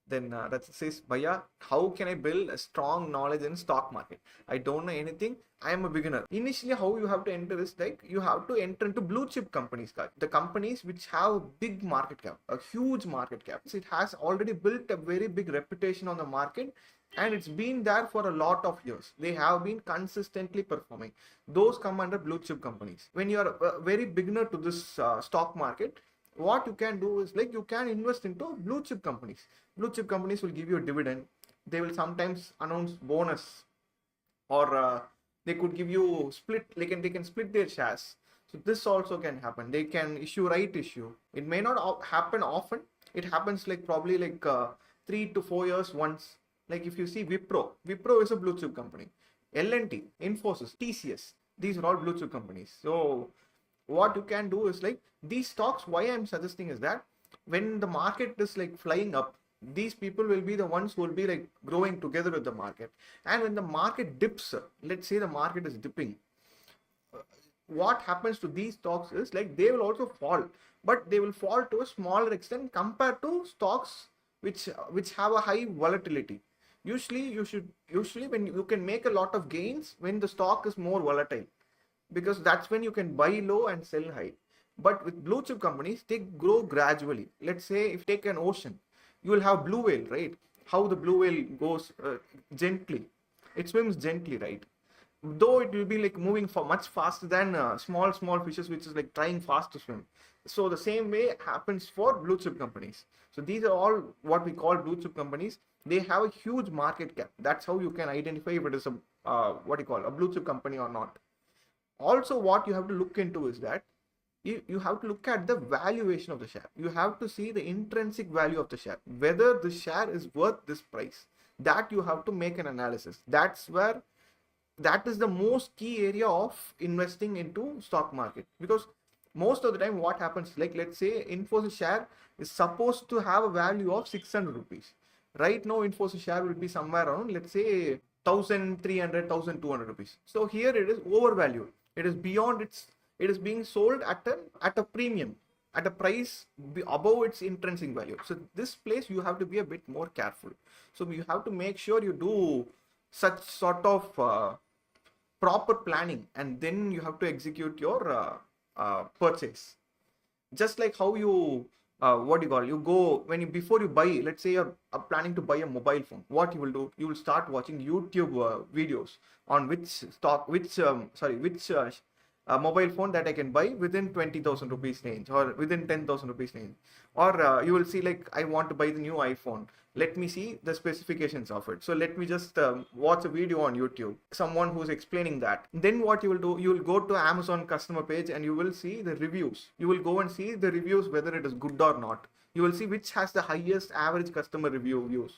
Then that says, Bhaiya, how can I build a strong knowledge in stock market? I don't know anything. I am a beginner. Initially, how you have to enter is like you have to enter into blue chip companies, guys. The companies which have big market cap, a huge market cap. It has already built a very big reputation on the market, and it's been there for a lot of years. They have been consistently performing. Those come under blue chip companies. When you are a very beginner to this stock market, what you can do is like you can invest into blue chip companies. Blue chip companies will give you a dividend. They will sometimes announce bonus, or they could give you split. They can split their shares. So this also can happen. They can issue right issue. It may not happen often. It happens like probably like 3 to 4 years once. Like if you see Wipro is a blue chip company. L&T, Infosys, TCS, these are all blue chip companies. So what you can do is like these stocks, why I'm suggesting is that when the market is like flying up, these people will be the ones who will be like growing together with the market. And when the market dips, let's say the market is dipping, what happens to these stocks is like they will also fall, but they will fall to a smaller extent compared to stocks which have a high volatility. Usually when you can make a lot of gains when the stock is more volatile, because that's when you can buy low and sell high. But with blue chip companies, they grow gradually. Let's say if you take an ocean, you will have blue whale, right? How the blue whale goes gently, it swims gently, right? Though it will be like moving for much faster than small fishes which is like trying fast to swim. So the same way happens for blue chip companies. So these are all what we call blue chip companies. They have a huge market cap. That's how you can identify if it is a what you call a blue chip company or not. Also, what you have to look into is that you have to look at the valuation of the share. You have to see the intrinsic value of the share, whether the share is worth this price. That you have to make an analysis. That is the most key area of investing into stock market, because most of the time what happens, like let's say Infosys share is supposed to have a value of 600 rupees. Right now Infosys share will be somewhere around, let's say, 1300, 1200 rupees. So here it is overvalued. It is beyond its, it is being sold at a premium, at a price above its intrinsic value. So this place you have to be a bit more careful. So you have to make sure you do such sort of proper planning, and then you have to execute your purchase. Just like how you what do you call, you go when you, before you buy, let's say you're planning to buy a mobile phone, what you will do, you will start watching YouTube videos on which stock, which mobile phone that I can buy within 20,000 rupees range or within 10,000 rupees range. Or you will see like, I want to buy the new iPhone. Let me see the specifications of it. So let me just watch a video on YouTube, someone who's explaining that. Then what you will do, you will go to Amazon customer page and you will see the reviews. You will go and see the reviews, whether it is good or not. You will see which has the highest average customer review views.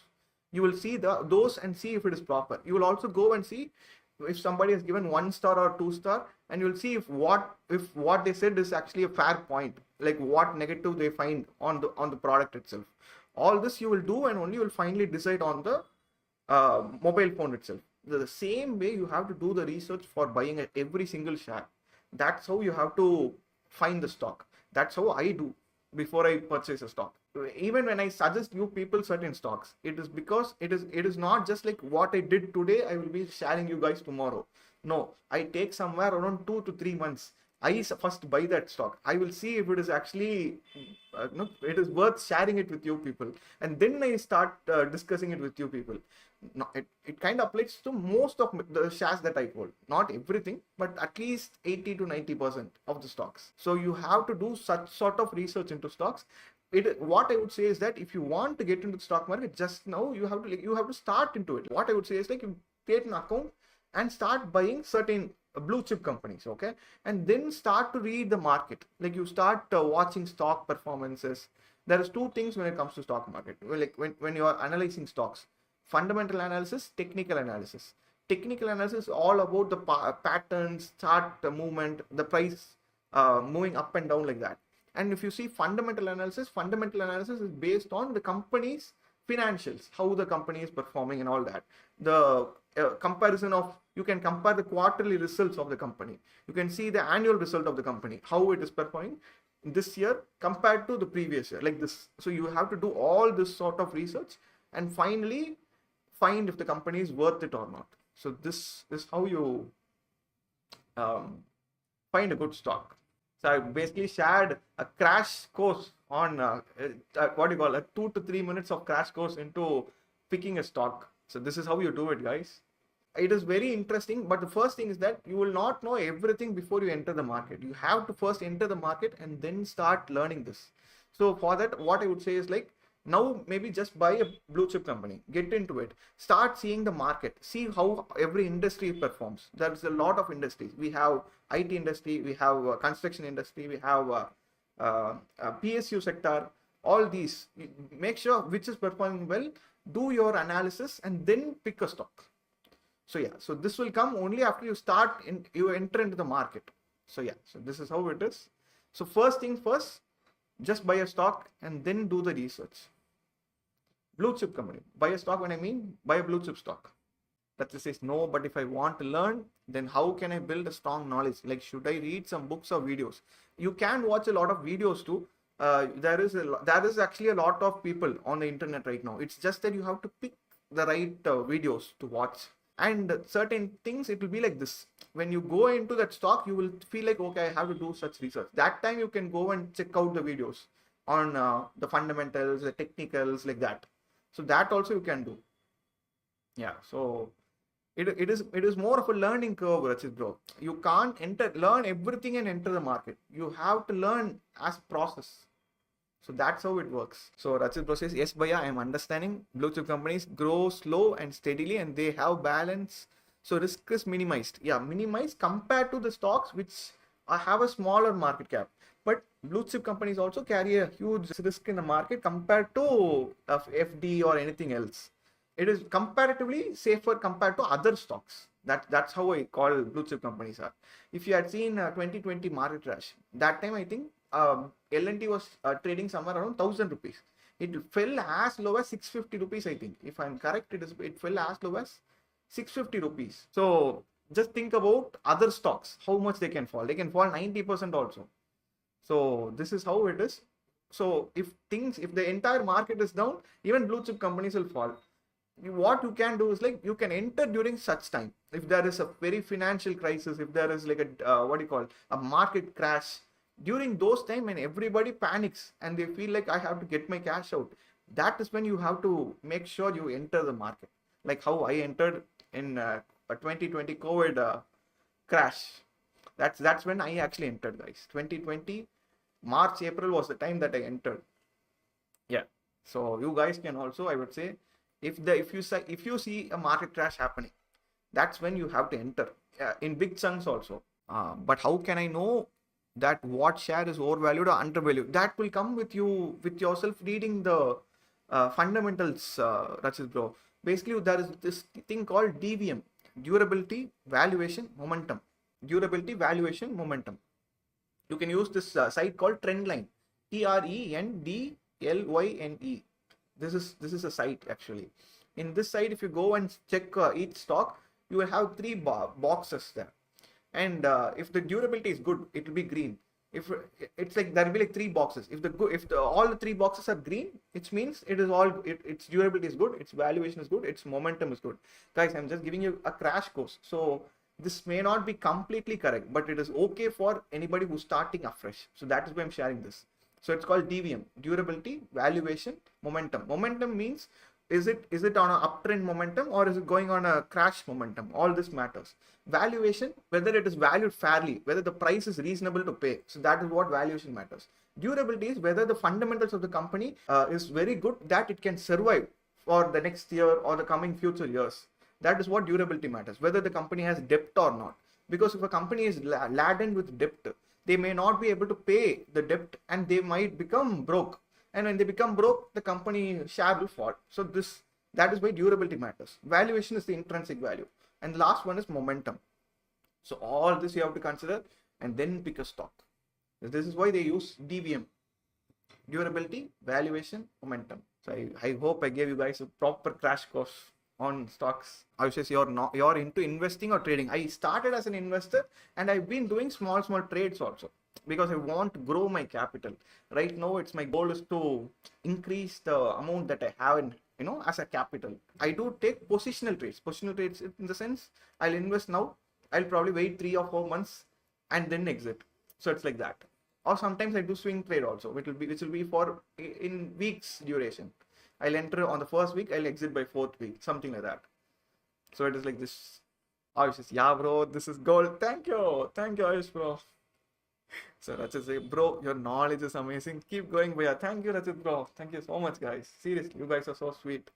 You will see those and see if it is proper. You will also go and see if somebody has given 1 star or 2 star, and you'll see if what they said is actually a fair point, like what negative they find on the product itself. All this you will do, and only you will finally decide on the mobile phone itself. The same way you have to do the research for buying every single share. That's how you have to find the stock. That's how I do before I purchase a stock. Even when I suggest you people certain stocks, it is because it is not just like what I did today, I will be sharing you guys tomorrow. No, I take somewhere around 2 to 3 months. I first buy that stock. I will see if it is actually no, it is worth sharing it with you people, and then I start discussing it with you people. No, it kind of applies to most of the shares that I hold. Not everything, but at least 80 to 90% of the stocks. So you have to do such sort of research into stocks. What I would say is that if you want to get into the stock market just now, you have to start into it. What I would say is like, you create an account and start buying certain blue chip companies, okay, and then start to read the market. Like you start watching stock performances. There is two things when it comes to stock market. Like when you are analyzing stocks: fundamental analysis, technical analysis. Technical analysis is all about the patterns, chart movement, the price moving up and down like that. And if you see fundamental analysis is based on the company's financials, how the company is performing and all that. The comparison of, you can compare the quarterly results of the company. You can see the annual result of the company, how it is performing this year compared to the previous year, like this. So you have to do all this sort of research and finally find if the company is worth it or not. So this is how you find a good stock. So I basically shared a crash course on what do you call a 2 to 3 minutes of crash course into picking a stock. So this is how you do it, guys. It is very interesting, but the first thing is that you will not know everything before you enter the market. You have to first enter the market and then start learning this. So for that, what I would say is like, now maybe just buy a blue chip company, get into it, start seeing the market, see how every industry performs. There's a lot of industries. We have IT industry, we have construction industry, we have PSU sector, all these. Make sure which is performing well, do your analysis and then pick a stock. So yeah, so this will come only after you enter into the market. So yeah, so this is how it is. So first thing first, just buy a stock and then do the research. Blue chip company, buy a stock. When I mean buy a blue chip stock, that says no, but if I want to learn, then how can I build a strong knowledge? Like, should I read some books or videos? You can watch a lot of videos too. There is actually a lot of people on the internet right now. It's just that you have to pick the right videos to watch. And certain things, it will be like this. When you go into that stock, you will feel like, okay, I have to do such research. That time you can go and check out the videos on the fundamentals, the technicals, like that. So that also you can do. Yeah, so it is more of a learning curve, Rachit bro. You can't learn everything and enter the market. You have to learn as process. So that's how it works. So Rachit bro says, yes, Bhaiya, I am understanding. Blue chip companies grow slow and steadily and they have balance. So risk is minimized. Yeah, minimized compared to the stocks which have a smaller market cap. But blue chip companies also carry a huge risk in the market compared to FD or anything else. It is comparatively safer compared to other stocks. That's how I call blue chip companies are. If you had seen 2020 market crash, that time I think L&T was trading somewhere around 1,000 rupees. It fell as low as 650 rupees, I think. If I'm correct, it fell as low as 650 rupees. So just think about other stocks, how much they can fall. They can fall 90% also. So this is how it is. So if the entire market is down, even blue chip companies will fall. What you can do is like, you can enter during such time. If there is a very financial crisis, if there is like a market crash, during those time when everybody panics and they feel like I have to get my cash out, that is when you have to make sure you enter the market. Like how I entered in a 2020 COVID crash. That's when I actually entered, guys. 2020 March, April was the time that I entered. Yeah. So you guys can also, I would say, if you see a market crash happening, that's when you have to enter in big chunks also. But how can I know that what share is overvalued or undervalued? That will come with yourself reading the fundamentals, Rachit bro. Basically, there is this thing called DVM, durability, valuation, momentum. Durability, valuation, momentum. You can use this site called Trendline, TRENDLYNE. This is a site actually. In this site, if you go and check each stock, you will have 3 boxes there. And if the durability is good, it will be green. If it's like, there will be like 3 boxes. If all the 3 boxes are green, it means its durability is good, its valuation is good, its momentum is good. Guys, I'm just giving you a crash course. So this may not be completely correct, but it is okay for anybody who's starting afresh. So that is why I'm sharing this. So it's called DVM, durability, valuation, momentum. Momentum means, is it on an uptrend momentum or is it going on a crash momentum? All this matters. Valuation, whether it is valued fairly, whether the price is reasonable to pay. So that is what valuation matters. Durability is whether the fundamentals of the company is very good, that it can survive for the next year or the coming future years. That is what durability matters, whether the company has debt or not. Because if a company is laden with debt, they may not be able to pay the debt and they might become broke. And when they become broke, the company share will fall. So that is why durability matters. Valuation is the intrinsic value. And the last one is momentum. So all this you have to consider and then pick a stock. This is why they use DVM. Durability, valuation, momentum. So I hope I gave you guys a proper crash course on stocks. I say you're into investing or trading. I started as an investor and I've been doing small trades also because I want to grow my capital. Right now, my goal is to increase the amount that I have in as a capital. I do take positional trades. Positional trades in the sense, I'll invest now, I'll probably wait 3 or 4 months and then exit. So it's like that. Or sometimes I do swing trade also, which will be for in weeks duration. I'll enter on the first week, I'll exit by fourth week, something like that. So it is like this. Ayush says, yeah, bro, this is gold. Thank you, Ayush, bro. So Rachit say, bro, your knowledge is amazing. Keep going, bhaiya. Thank you, Rachit, bro. Thank you so much, guys. Seriously, you guys are so sweet.